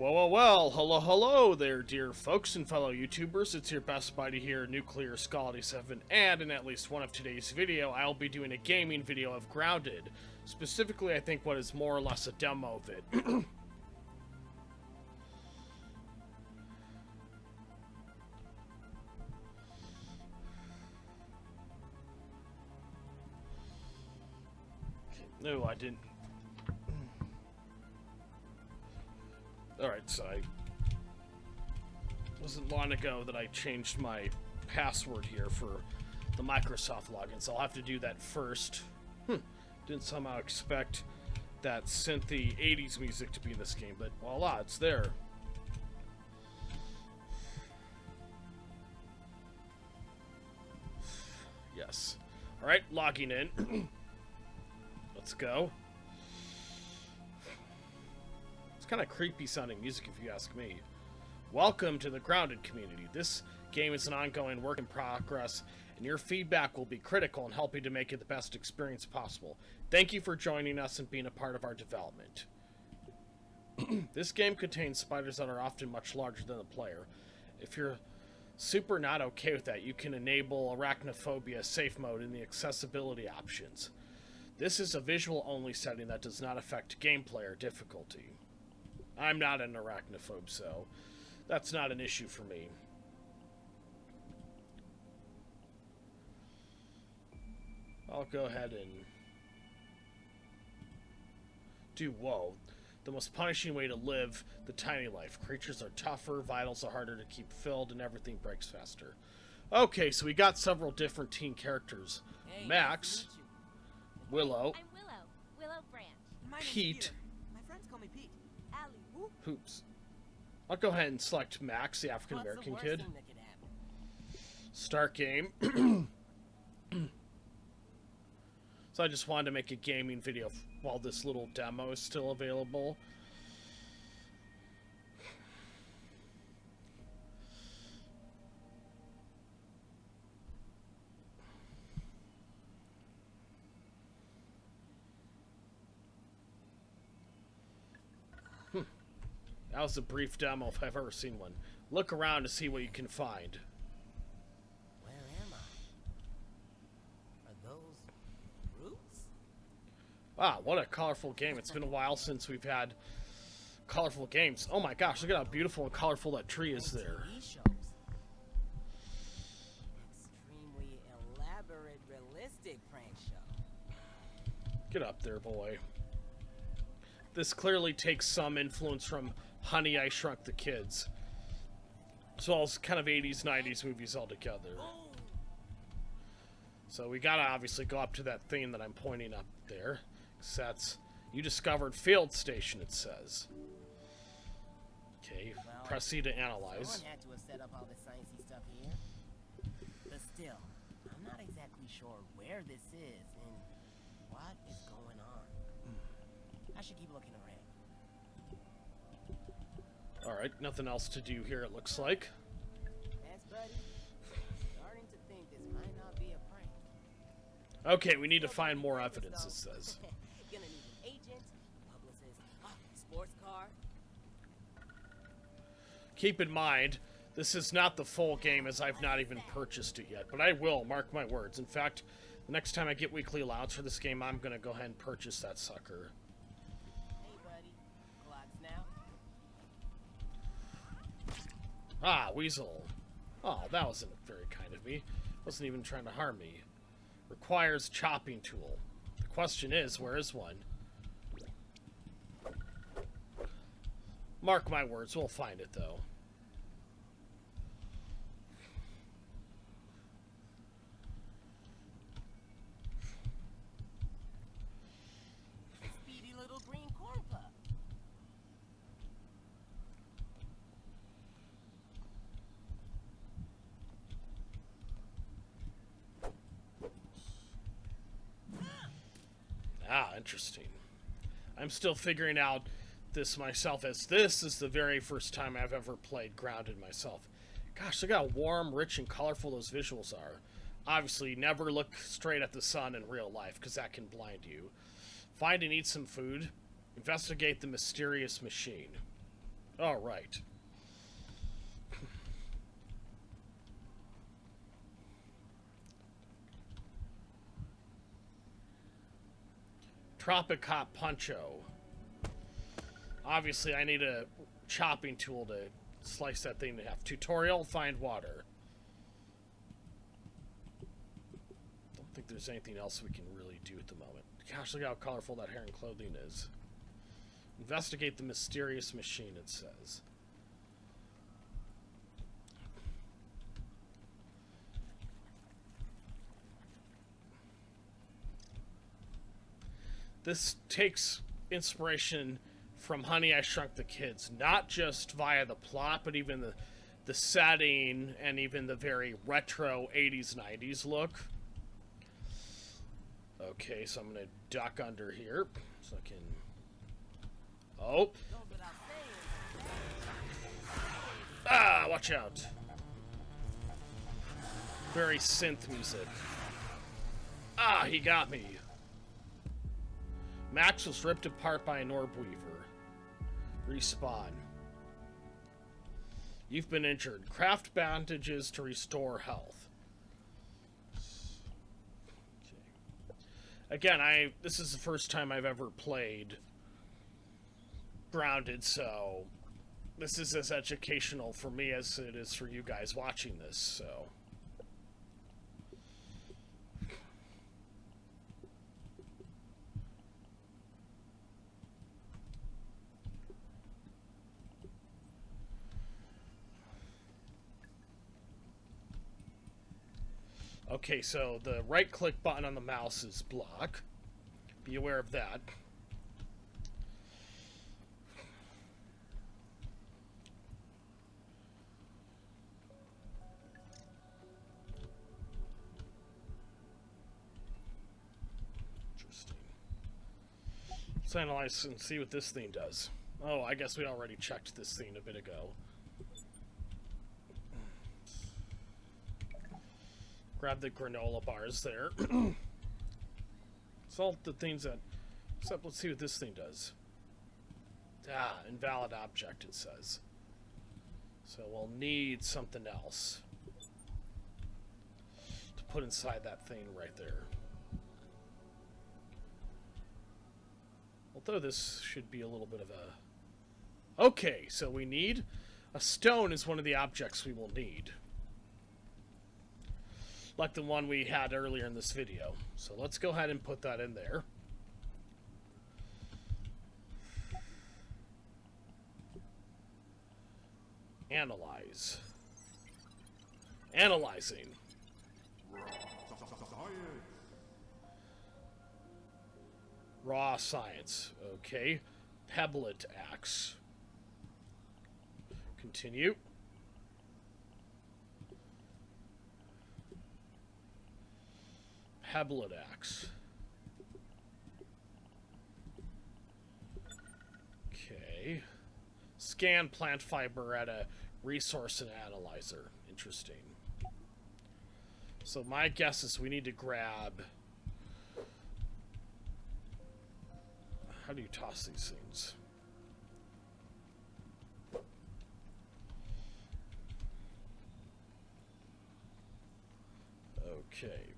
Well, hello there, dear folks and fellow YouTubers. It's your best buddy here, Nuclear Skull87, and in at least one of today's video, I'll be doing a gaming video of Grounded. Specifically, I think what is more or less a demo of it. No, I didn't. Alright, so I wasn't long ago that I changed my password here for the Microsoft login, so I'll have to do that first. Didn't somehow expect that synthy 80s music to be in this game, but voila, it's there. Yes. Alright, logging in. Let's go. Kind of creepy sounding music if you ask me. Welcome to the Grounded community. This game is an ongoing work in progress, and your feedback will be critical in helping to make it the best experience possible. Thank you for joining us and being a part of our development. This game contains spiders that are often much larger than the player. If you're super not okay with that, you can enable arachnophobia safe mode in the accessibility options. This is a visual only setting that does not affect gameplay or difficulty. I'm not an arachnophobe, so that's not an issue for me. I'll go ahead and do whoa. The most punishing way to live the tiny life. Creatures are tougher, vitals are harder to keep filled, and everything breaks faster. Okay, so we got several different teen characters. Hey, Max, nice to meet you. Willow, I'm Willow Branch. My name's Pete. Peter. My friends call me Pete. Allie. Whoop. Oops. I'll go ahead and select Max, the African American What's the worst kid. thing that could happen? Start game. So I just wanted to make a gaming video while this little demo is still available. That was a brief demo if I've ever seen one. Look around to see what you can find. Where am I? Are those roots? Wow, what a colorful game. It's been a while since we've had colorful games. Oh my gosh, look at how beautiful and colorful that tree is there. TV shows. Extremely elaborate, realistic prank show. Get up there, boy. This clearly takes some influence from Honey, I Shrunk the Kids. As well as kind of 80s, 90s movies all together. So we gotta obviously go up to that thing that I'm pointing up there. Because that's... You discovered field station, it says. Okay, Well, press C to analyze. Someone had to have set up all this sciencey stuff here. But still, I'm not exactly sure where this is and what is going on. I should keep looking around. Alright, nothing else to do here, it looks like. Yes, buddy. Starting to think this might not be a prank. Okay, we need to find more evidence, it says. Gonna need an agent, publicist, sports car. Keep in mind, this is not the full game as I've not even purchased it yet, but I will, mark my words. In fact, the next time I get weekly allowance for this game, I'm gonna go ahead and purchase that sucker. Hey, buddy. Clock's now. Ah, Weasel. Oh, that wasn't very kind of me. Wasn't even trying to harm me. Requires chopping tool. The question is, where is one? Mark my words, we'll find it though. Speedy little green corn pup. Ah, interesting. I'm still figuring out this myself, as this is the very first time I've ever played Grounded myself. Gosh, look how warm, rich, and colorful those visuals are. Obviously, never look straight at the sun in real life, because that can blind you. Find and eat some food. Investigate the mysterious machine. All right. Tropic Hot Puncho. Obviously, I need a chopping tool to slice that thing in half. Tutorial, find water. Don't think there's anything else we can really do at the moment. Gosh, look how colorful that hair and clothing is. Investigate the mysterious machine, it says. This takes inspiration from Honey, I Shrunk the Kids, not just via the plot, but even the setting and even the very retro 80s, 90s look. Okay, so I'm going to duck under here so I can... Oh! Ah, watch out. Very synth music. Ah, he got me. Max was ripped apart by an orb weaver. Respawn. You've been injured. Craft bandages to restore health. Okay. Again, this is the first time I've ever played Grounded, so this is as educational for me as it is for you guys watching this, so... Okay, so the right-click button on the mouse is block. Be aware of that. Interesting. Let's analyze and see what this thing does. Oh, I guess we already checked this thing a bit ago. Grab the granola bars there. It's all the things that... Except, let's see what this thing does. Ah, invalid object, it says. So we'll need something else to put inside that thing right there. Although this should be a little bit of a... Okay, so we need... A stone is one of the objects we will need. Like the one we had earlier in this video. So let's go ahead and put that in there. Analyze. Analyzing. Raw science. Okay. Pebblet axe. Continue. Pebblet axe. Okay. Scan plant fiber at a resource and analyzer. Interesting. So my guess is we need to grab... How do you toss these things? Okay.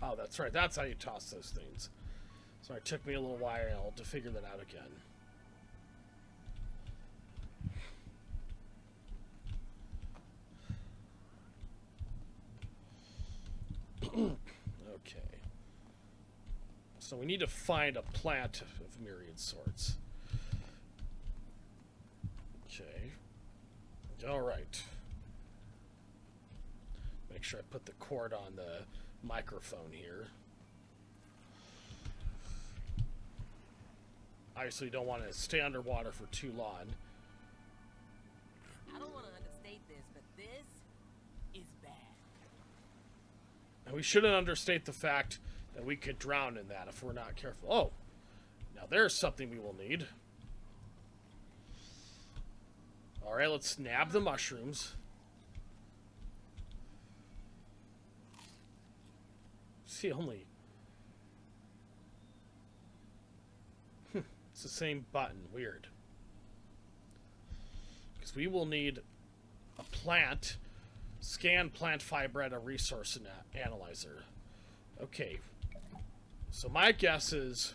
Oh, that's right. That's how you toss those things. So it took me a little while to figure that out again. Okay. So we need to find a plant of myriad sorts. Okay. Alright. Make sure I put the cord on the microphone here. Obviously, don't want to stay underwater for too long. I don't want to understate this, but this is bad. And we shouldn't understate the fact that we could drown in that if we're not careful. Oh, Now there's something we will need. Alright, let's nab the mushrooms. See, only... It's the same button. Weird. Because we will need a plant. Scan plant fiber at a resource analyzer. Okay. So my guess is...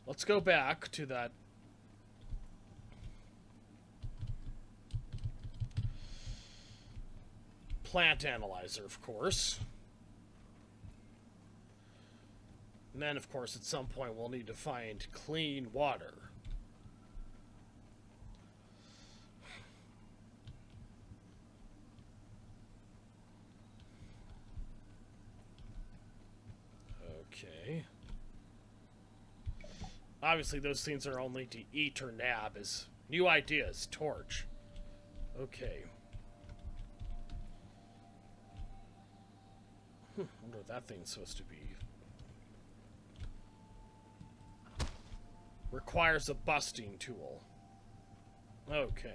Let's go back to that... plant analyzer, of course. And then, of course, at some point we'll need to find clean water. Okay. Obviously, those things are only to eat or nab. As new ideas, torch. Okay. I wonder what that thing's supposed to be. Requires a busting tool. Okay.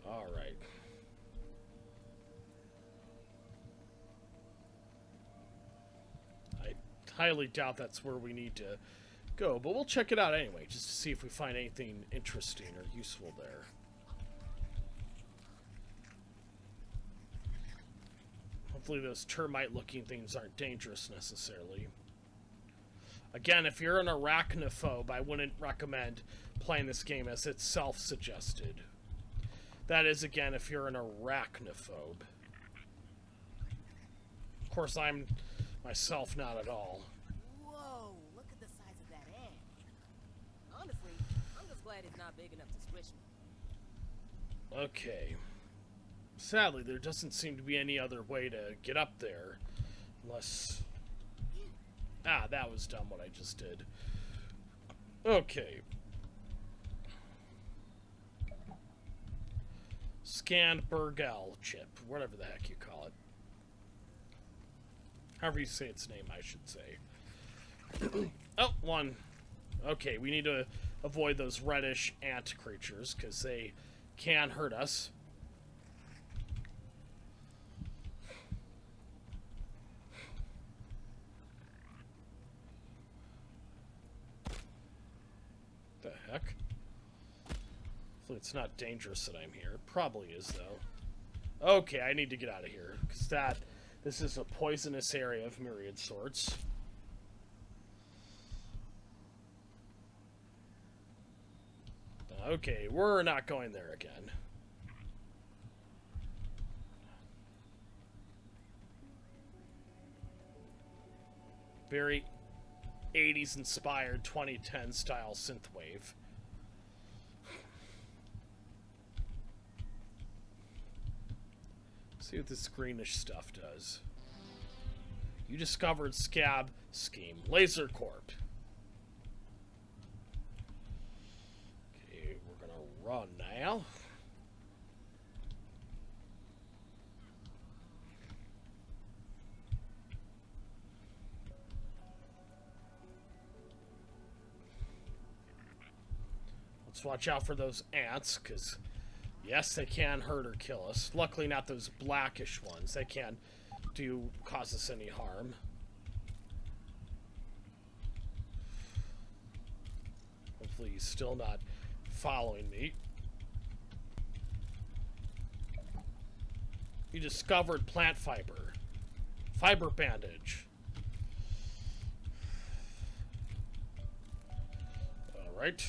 All right. I highly doubt that's where we need to go, but we'll check it out anyway, just to see if we find anything interesting or useful there. Hopefully those termite-looking things aren't dangerous necessarily. Again, if you're an arachnophobe, I wouldn't recommend playing this game as it's self-suggested. That is, again, if you're an arachnophobe. Of course, I'm myself not at all. Whoa, look at the size of that ant. Honestly, I'm just glad it's not big enough to squish me. Okay. Sadly, there doesn't seem to be any other way to get up there. Unless... Ah, that was dumb what I just did. Okay. Scanned Burgell chip. Whatever the heck you call it. However you say its name, I should say. Oh, one. Okay, we need to avoid those reddish ant creatures, because they can hurt us. The heck? Hopefully it's not dangerous that I'm here. Probably is, though. Okay, I need to get out of here, because this is a poisonous area of myriad sorts. Okay, we're not going there again. Very 80s inspired 2010 style synthwave. See what this greenish stuff does. You discovered Scab Scheme. Laser Corp. Okay, we're gonna run now. Let's watch out for those ants, because yes, they can hurt or kill us. Luckily not those blackish ones. They can't cause us any harm. Hopefully he's still not following me. You discovered plant fiber. Fiber bandage. Alright.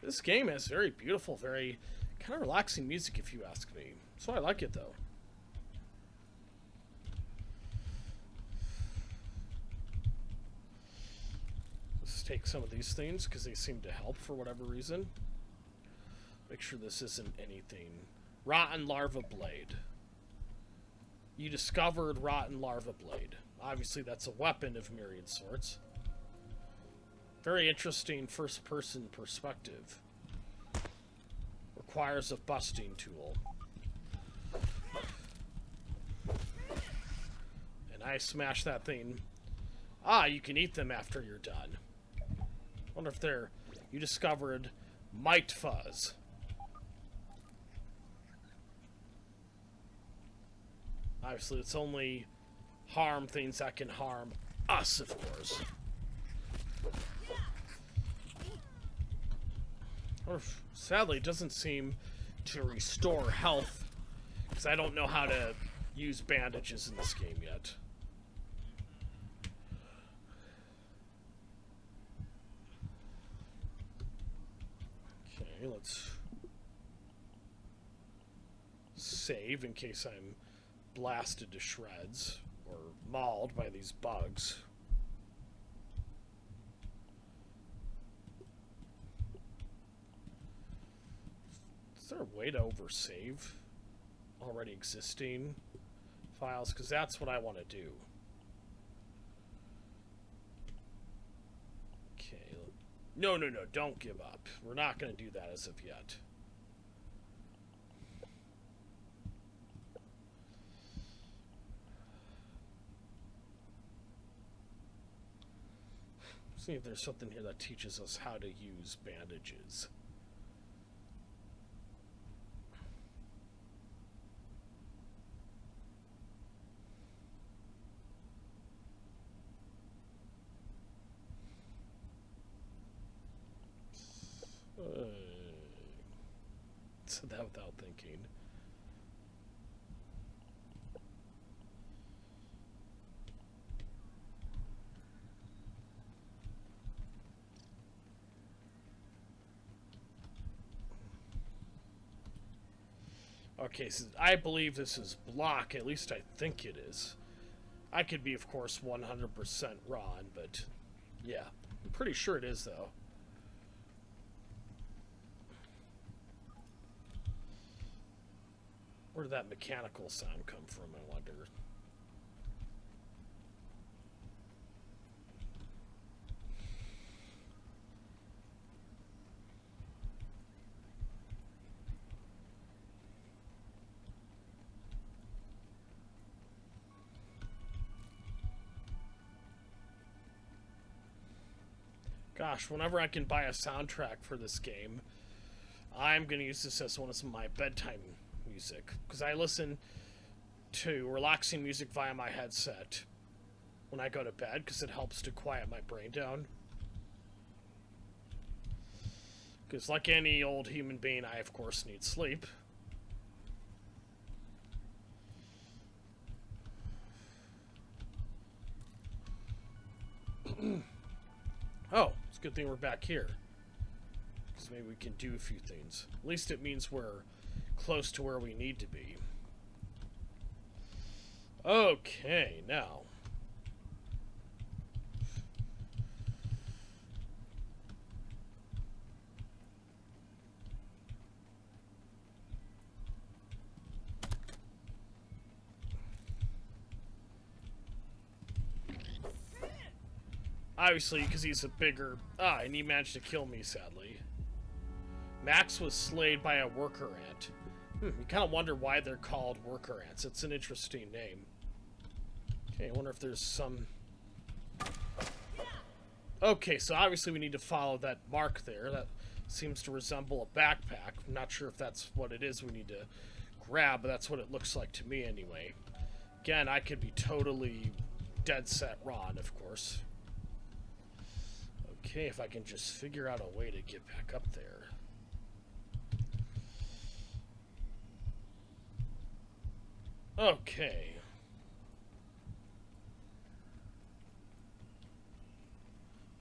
This game has very beautiful, very kind of relaxing music, if you ask me. So I like it, though. Let's take some of these things, because they seem to help for whatever reason. Make sure this isn't anything. Rotten larva blade. You discovered rotten larva blade. Obviously, that's a weapon of myriad sorts. Very interesting first-person perspective. Requires a busting tool. And I smash that thing. Ah, you can eat them after you're done. Wonder if they're... You discovered Might Fuzz. Obviously, it's only harm things that can harm us, of course. Sadly, it doesn't seem to restore health, because I don't know how to use bandages in this game yet. Okay, let's save in case I'm blasted to shreds or mauled by these bugs. Is there a way to oversave already existing files? Because that's what I want to do. Okay. No, don't give up. We're not going to do that as of yet. See if there's something here that teaches us how to use bandages. Said that without thinking. Okay, so I believe this is block, at least I think it is. I could be, of course, 100% wrong, but yeah, I'm pretty sure it is, though. Where did that mechanical sound come from, I wonder? Gosh, whenever I can buy a soundtrack for this game, I'm going to use this as one of my bedtime music, because I listen to relaxing music via my headset when I go to bed, because it helps to quiet my brain down. Because like any old human being, I of course need sleep. Oh, it's a good thing we're back here, because maybe we can do a few things. At least it means we're close to where we need to be. Okay, now. Obviously, because he's a bigger... and he managed to kill me, sadly. Max was slayed by a worker ant. You kind of wonder why they're called worker ants. It's an interesting name. Okay, I wonder if there's some... Okay, so obviously we need to follow that mark there. That seems to resemble a backpack. I'm not sure if that's what it is we need to grab, but that's what it looks like to me anyway. Again, I could be totally dead set wrong, of course. Okay, if I can just figure out a way to get back up there. Okay.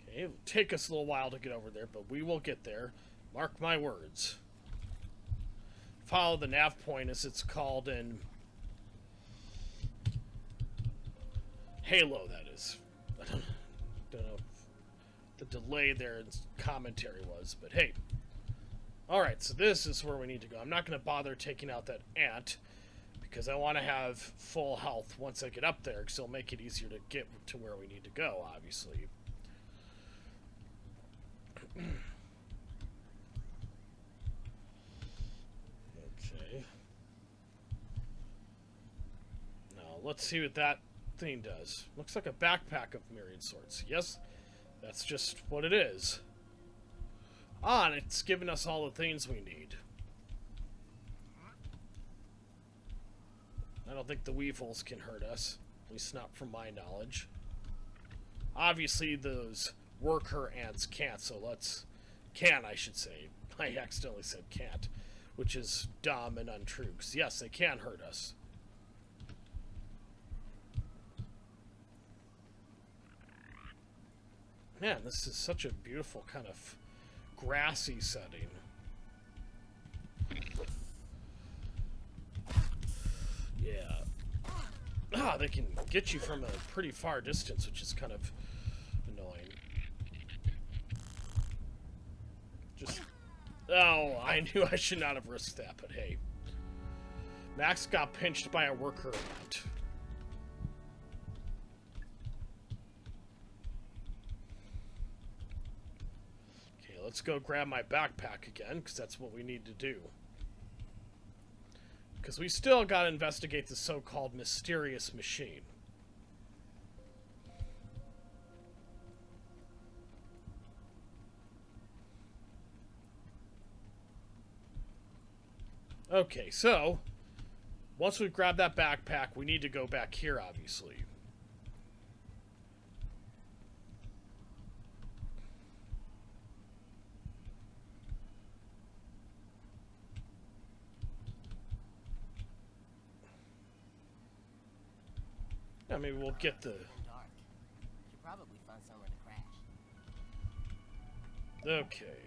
Okay, it'll take us a little while to get over there, but we will get there. Mark my words. Follow the nav point, as it's called in Halo, that is. I don't know the delay there in commentary was, but hey. Alright, so this is where we need to go. I'm not going to bother taking out that ant, because I want to have full health once I get up there, because it'll make it easier to get to where we need to go, obviously. Okay. Now, let's see what that thing does. Looks like a backpack of myriad sorts. Yes, that's just what it is. Ah, and it's given us all the things we need. I don't think the weevils can hurt us. At least not from my knowledge. Obviously, those worker ants can't, so let's... Can, I should say. I accidentally said can't, which is dumb and untrue, because yes, they can hurt us. Man, this is such a beautiful kind of grassy setting. Yeah. Ah, they can get you from a pretty far distance, which is kind of annoying. Just... Oh, I knew I should not have risked that, but hey. Max got pinched by a worker ant. Okay, let's go grab my backpack again, because that's what we need to do. Because we still gotta investigate the so-called mysterious machine. Okay, so once we've grabbed that backpack, we need to go back here, obviously. Yeah, maybe we'll get the... Dark. Should probably find somewhere to crash. Okay.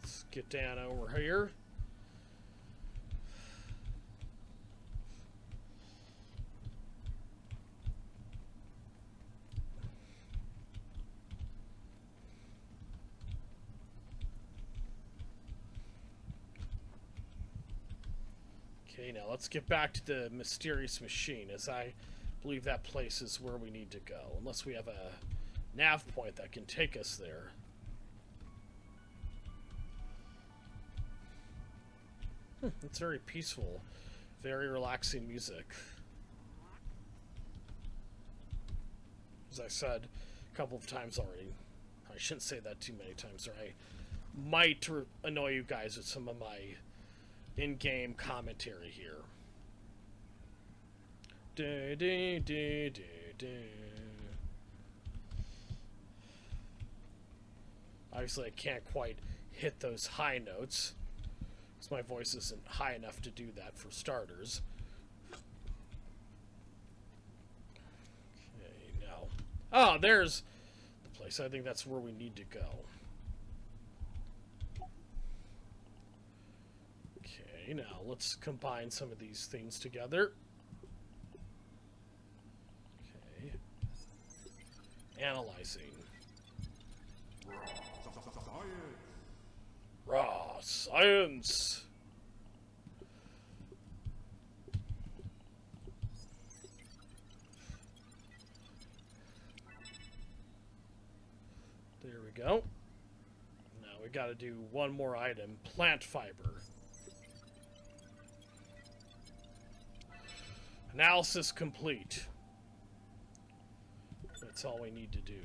Let's get down over here. Okay, now let's get back to the mysterious machine, as I believe that place is where we need to go, unless we have a nav point that can take us there. It's very peaceful, very relaxing music. As I said a couple of times already, I shouldn't say that too many times, or I might annoy you guys with some of my in-game commentary here. Obviously, I can't quite hit those high notes, because my voice isn't high enough to do that for starters. Okay, now... Oh, there's the place. I think that's where we need to go. Okay, now let's combine some of these things together. Okay. Analyzing. Raw science. There we go. Now we got to do one more item, plant fiber. Analysis complete. That's all we need to do.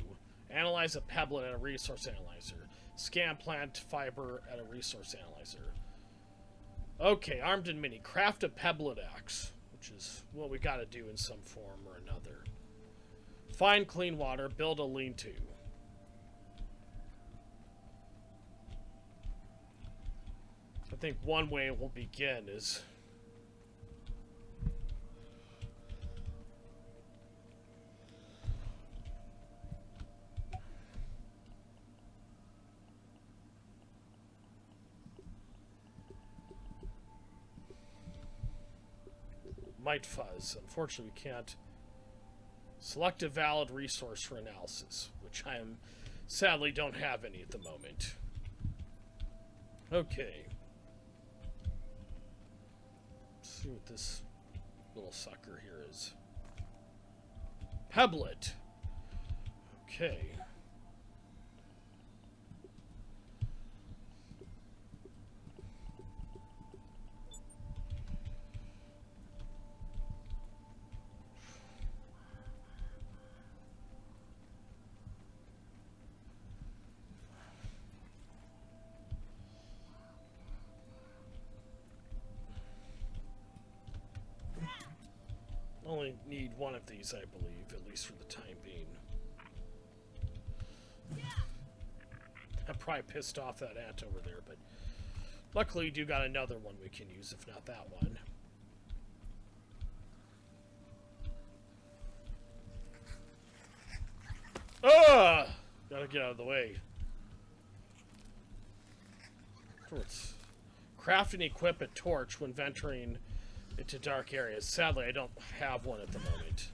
Analyze a pebblet at a resource analyzer. Scan plant fiber at a resource analyzer. Okay, armed and mini. Craft a pebblet axe, which is what we gotta do in some form or another. Find clean water. Build a lean-to. I think one way it will begin is... Might fuzz. Unfortunately, we can't select a valid resource for analysis, which I sadly don't have any at the moment. Okay. Let's see what this little sucker here is. Pebblet. Okay. Only need one of these, I believe, at least for the time being. I probably pissed off that ant over there, but luckily you do got another one we can use, if not that one. Ah! Gotta get out of the way. Let's craft and equip a torch when venturing into dark areas. Sadly, I don't have one at the moment.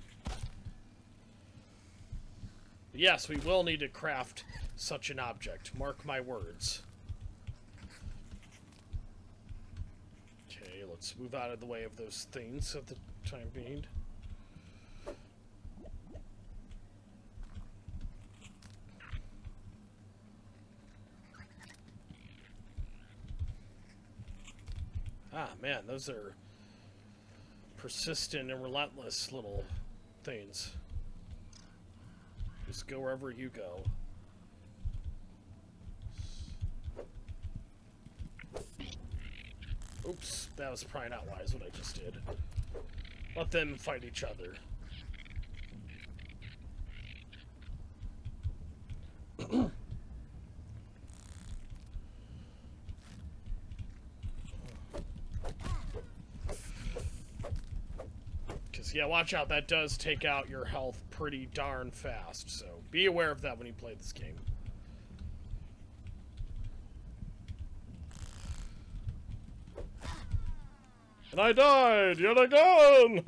But yes, we will need to craft such an object. Mark my words. Okay, let's move out of the way of those things at the time being. Ah, man, those are persistent and relentless little things. Just go wherever you go. Oops, that was probably not wise what I just did. Let them fight each other. Yeah, watch out. That does take out your health pretty darn fast, so be aware of that when you play this game. And I died yet again!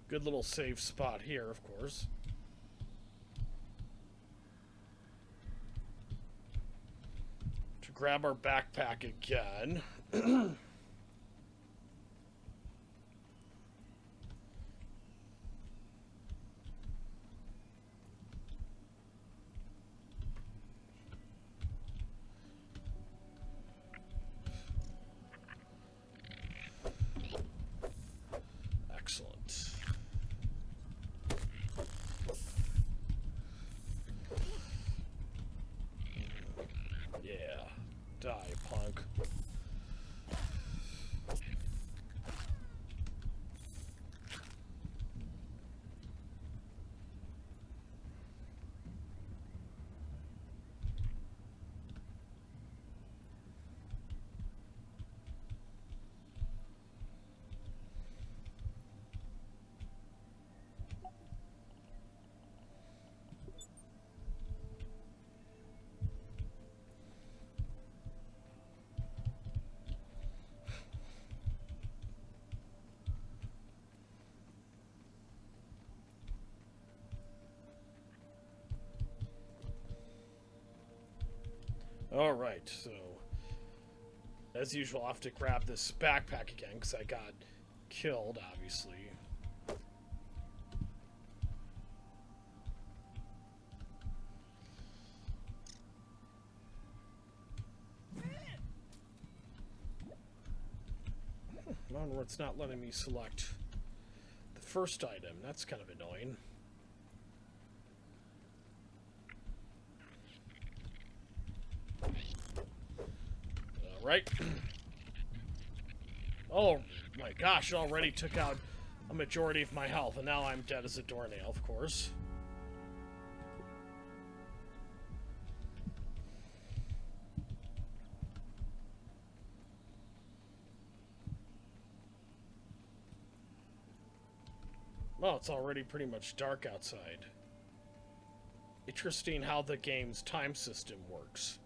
Good little safe spot here, of course. Grab our backpack again. Excellent. Yeah. Die, punk. Alright, so as usual, I'll have to grab this backpack again because I got killed, obviously. Well, it's not letting me select the first item. That's kind of annoying. Right? Oh my gosh, it already took out a majority of my health, and now I'm dead as a doornail, of course. Well, it's already pretty much dark outside. Interesting how the game's time system works.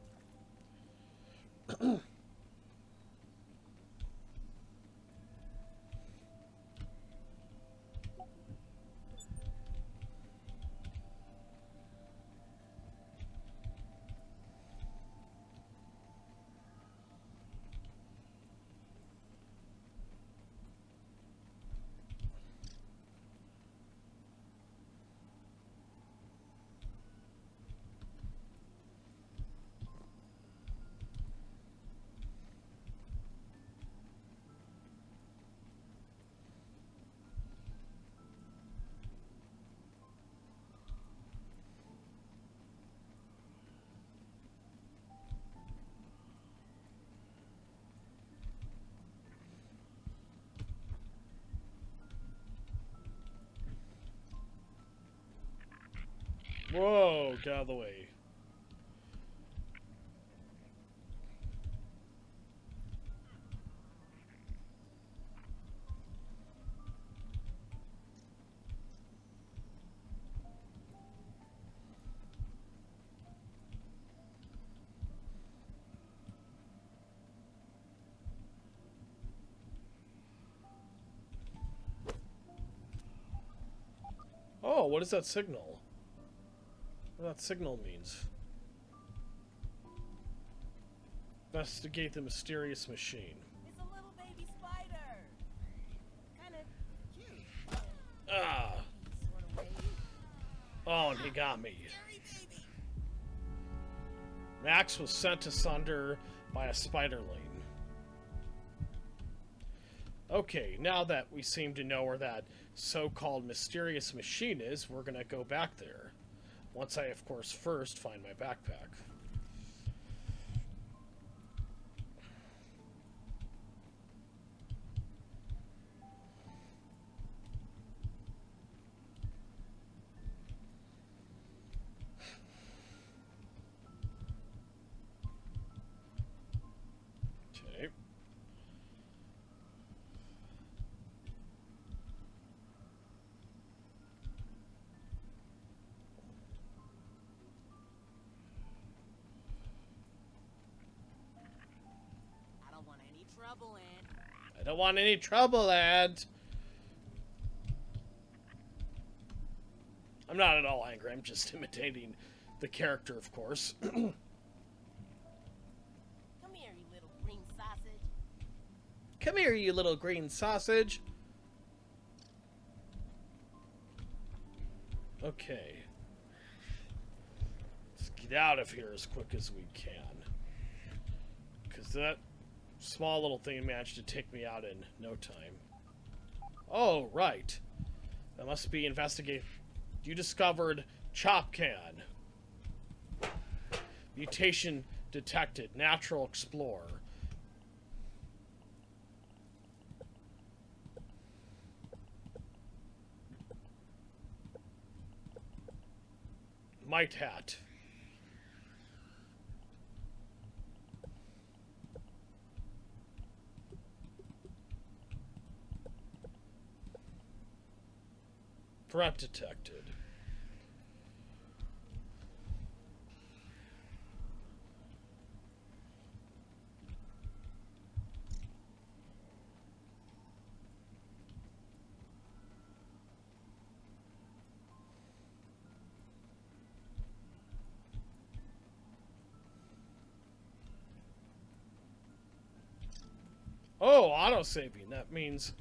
Whoa, get out of the way. Oh, what is that signal? What that signal means? Investigate the mysterious machine. It's a little baby spider. Kind of cute. Ah! Sort of way. Oh, and he got me. Scary baby. Max was sent asunder by a spider lane. Okay, now that we seem to know where that so-called mysterious machine is, we're gonna go back there. Once I, of course, first find my backpack. Okay. I don't want any trouble, Ed. I don't want any trouble, lad. I'm not at all angry. I'm just imitating the character, of course. Come here, you little green sausage. Come here, you little green sausage. Okay. Let's get out of here as quick as we can. Because that small little thing managed to take me out in no time. Oh, right. That must be investigate. You discovered Chop Can. Mutation detected. Natural Explorer. Might Hat. Threat detected. Oh, auto-saving. That means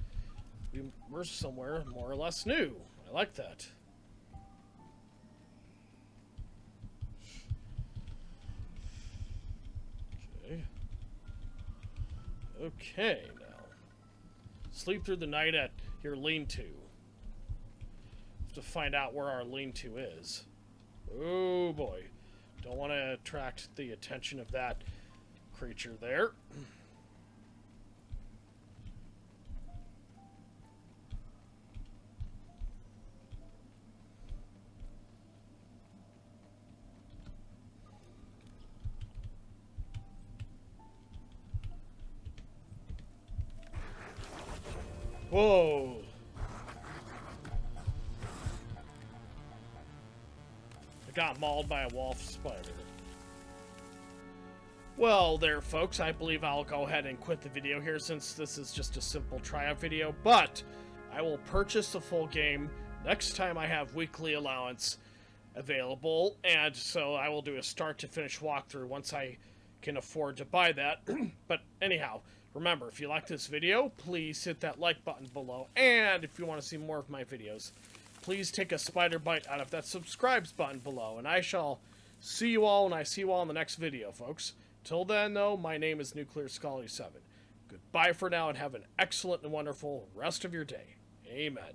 we're somewhere more or less new. I like that. Okay. Okay, now. Sleep through the night at your lean-to. Have to find out where our lean-to is. Oh, boy. Don't want to attract the attention of that creature there. Whoa! I got mauled by a wolf spider. Well there, folks, I believe I'll go ahead and quit the video here since this is just a simple tryout video, but I will purchase the full game next time I have weekly allowance available, and so I will do a start to finish walkthrough once I can afford to buy that. But anyhow, remember, if you like this video, please hit that like button below, and if you want to see more of my videos, please take a spider bite out of that subscribes button below, and I shall see you all when I see you all in the next video, folks. Till then, though, my name is Nuclear Skull87. Goodbye for now, and have an excellent and wonderful rest of your day. Amen.